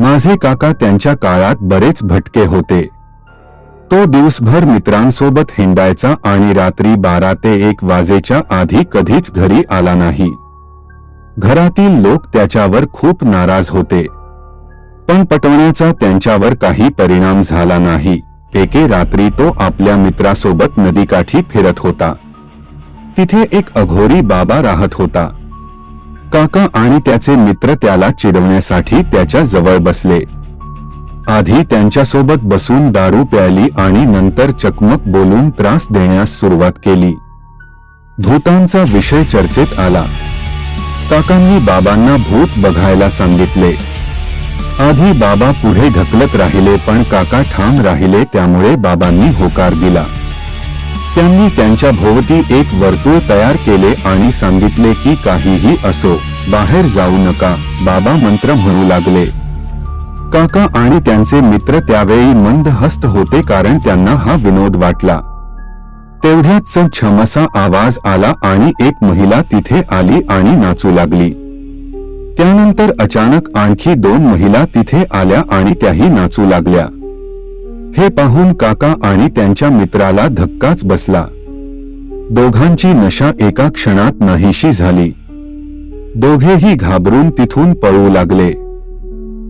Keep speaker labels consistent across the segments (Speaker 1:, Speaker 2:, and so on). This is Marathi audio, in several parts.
Speaker 1: माझे काका त्यांच्या काळात बरेच भटके होते. तो दिवसभर मित्रांसोबत हिंडायचा आणि रात्री 12 ते 1 वाजेच्या आधी कधीच घरी आला नाही. घरातील लोक त्याच्यावर खूप नाराज होते, पण पटवण्याचा त्यांच्यावर काही परिणाम झाला नाही. एके रात्री तो आपल्या मित्रासोबत नदीकाठी फिरत होता. तिथे एक अघोरी बाबा राहत होता. काका आणि त्याचे मित्र त्याला चिडवण्यासाठी त्याच्या जवळ बसले. आधी त्यांच्यासोबत बसून दारू प्यायली आणि नंतर चकमक बोलून त्रास देण्यास सुरुवात केली. भूतांचा विषय चर्चेत आला. काकांनी बाबांना भूत बघायला सांगितले. आधी बाबा पुढे ढकलत राहिले, पण काका ठाम राहिले, त्यामुळे बाबांनी होकार दिला. त्यांनी त्यांच्या भोवती एक वर्तुळ तयार केले आणि सांगितले की काहीही असो, बाहेर जाऊ नका. बाबा मंत्र म्हणू लागले. काका आणि त्यांचे मित्र त्यावेळी मंदहस्त होते, कारण त्यांना हा विनोद वाटला. तेवढ्यात छमसा आवाज आला आणि एक महिला तिथे आली आणि नाचू लागली. त्यानंतर अचानक आणखी 2 महिला तिथे आल्या आणि त्याही नाचू लागल्या. हे पाहून काका आणि त्यांच्या मित्राला धक्काच बसला. दोघांची नशा एका क्षणात नाहीशी झाली. दोघेही घाबरून तिथून पळू लागले.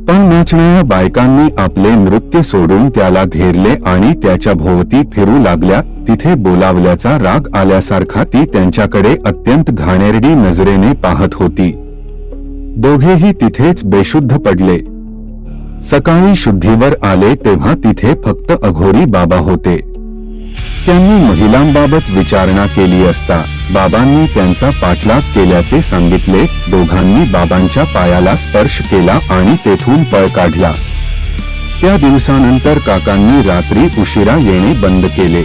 Speaker 1: पण नाचणाऱ्या बायकांनी आपले नृत्य सोडून त्याला घेरले आणि त्याच्या भोवती फिरू लागल्या. तिथे बोलावल्याचा राग आल्यासारखा ती त्यांच्याकडे अत्यंत घाणेरडी नजरेने पाहत होती. दोघेही तिथेच बेशुद्ध पडले. सकाळी शुद्धीवर आले तेव्हा तिथे फक्त अघोरी बाबा होते. त्यांनी महिलांबाबत विचारणा केली असता बाबांनी त्यांचा पाठलाग केल्याचे सांगितले. दोघांनी बाबांच्या पायाला स्पर्श केला आणि तेथून पळ काढला. त्या दिवसानंतर काकांनी रात्री उशिरा येणे बंद केले.